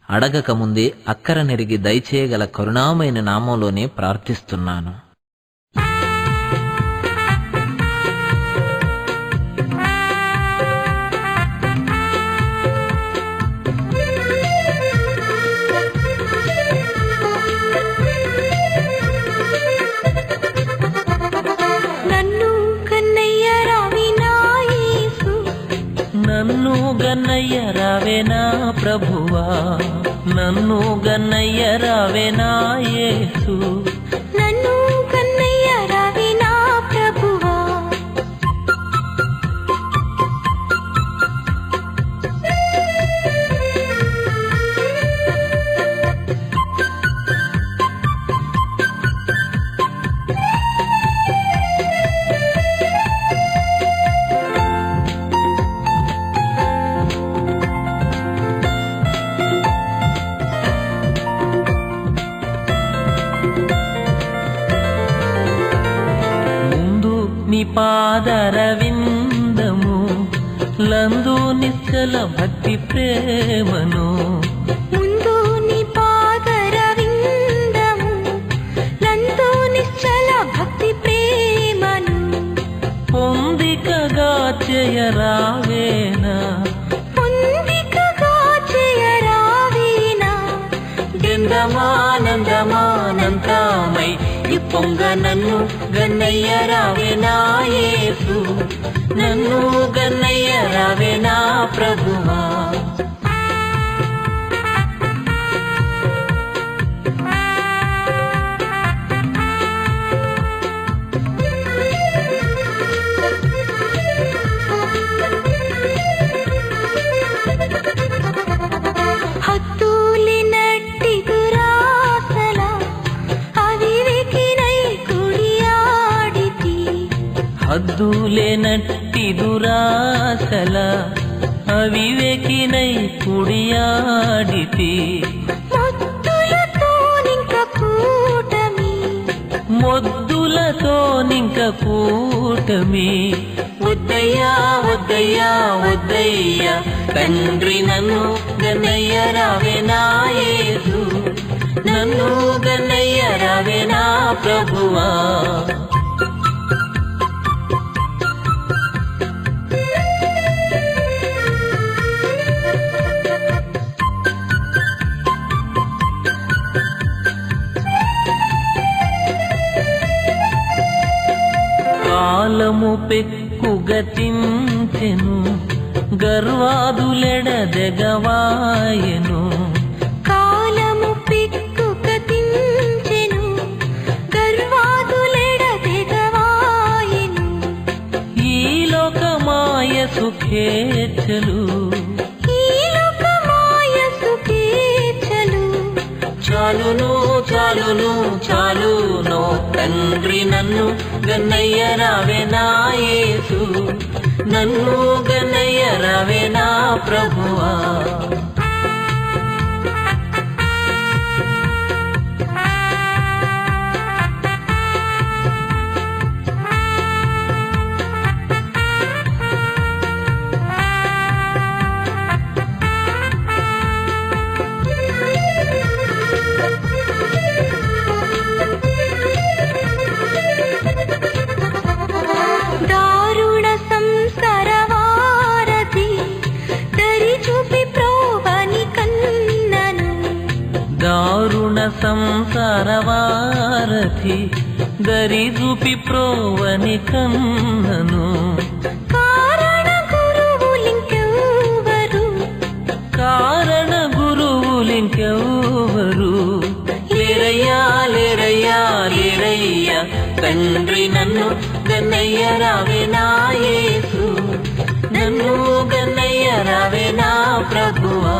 అడగక ముందే అక్కర నెరిగి దయచేయగల కరుణామైన నామంలోనే ప్రార్థిస్తున్నాను. నన్ను గన్నయ్య రావే నా ప్రభువా, నన్ను గన్నయ్య రావే నా యేసు, నన్ను గన్నయ్య రావే నా ప్రభువా. నీ పాదరవిందము లందు నిశ్చల భక్తి ప్రేమను, ముందు నీ పాదరవిందము లందు నిశ్చల భక్తి ప్రేమను, పొందికగా చేయరావేనా, పొందికగా చేయరావేనా, గంధమానందమానందమై పొంగ నన్ను గన్నయ్య రావే నా యేసు, నన్ను గన్నయ్య రావే నా ప్రభువా. హద్దులేనట్టి దురాశల అవివేకినై కుడియాడితి, మొద్దులతో నింక కూటమి, వద్దయ్యా వద్దయ్యా వద్దయ్యా తండ్రి నన్ను గన్నయ్య రావే నా యేసు, నన్ను గన్నయ్య రావే నా ప్రభువా. కాలము పెక్కు గతించెను, గర్వాదులెడదెగవాయెను, కాలము పెక్కు గతించెను, గర్వాదులెడదెగవాయెను, ఈ లోకమాయ సుఖేచ్ఛలు, ఈ లోకమాయ సుఖేచ్ఛలు, చాలును చాలును చాలును తండ్రి నన్ను గన్నయ్య రావే నా యేసు, నన్ను గన్నయ్య రావే నా ప్రభువా. దారుణ సంసార వారధి దరి చూపి ప్రోవని కన్నను, కారణ గురువులింకెవ్వరు, కారణ గురువులింకెవ్వరు లేరయ్యా లేరయ్యా లేరయ్యా తండ్రి నన్ను గన్నయ్య రావే నా యేసు, నన్ను గన్నయ్య రావే నా ప్రభువా.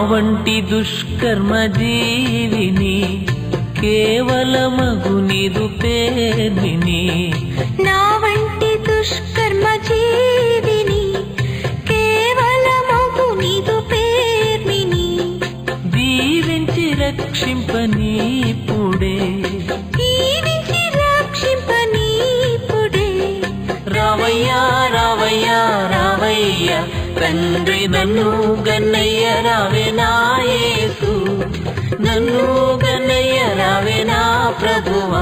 వంటి దుష్కర్మ జీవిని కేవలమగు నీదు పేర్మిని నా వంటి దుష్కర్మ జీవిని కేవలమగు నీదు పేర్మిని దీవించి రక్షింపనీపుడే దీవించి రక్షింపనీపుడే రావయ్యా రావయ్యా రావయ్యా తండ్రి నన్ను గన్నయ్య రావే నా యేసు నన్ను గన్నయ్య రావే నా ప్రభువా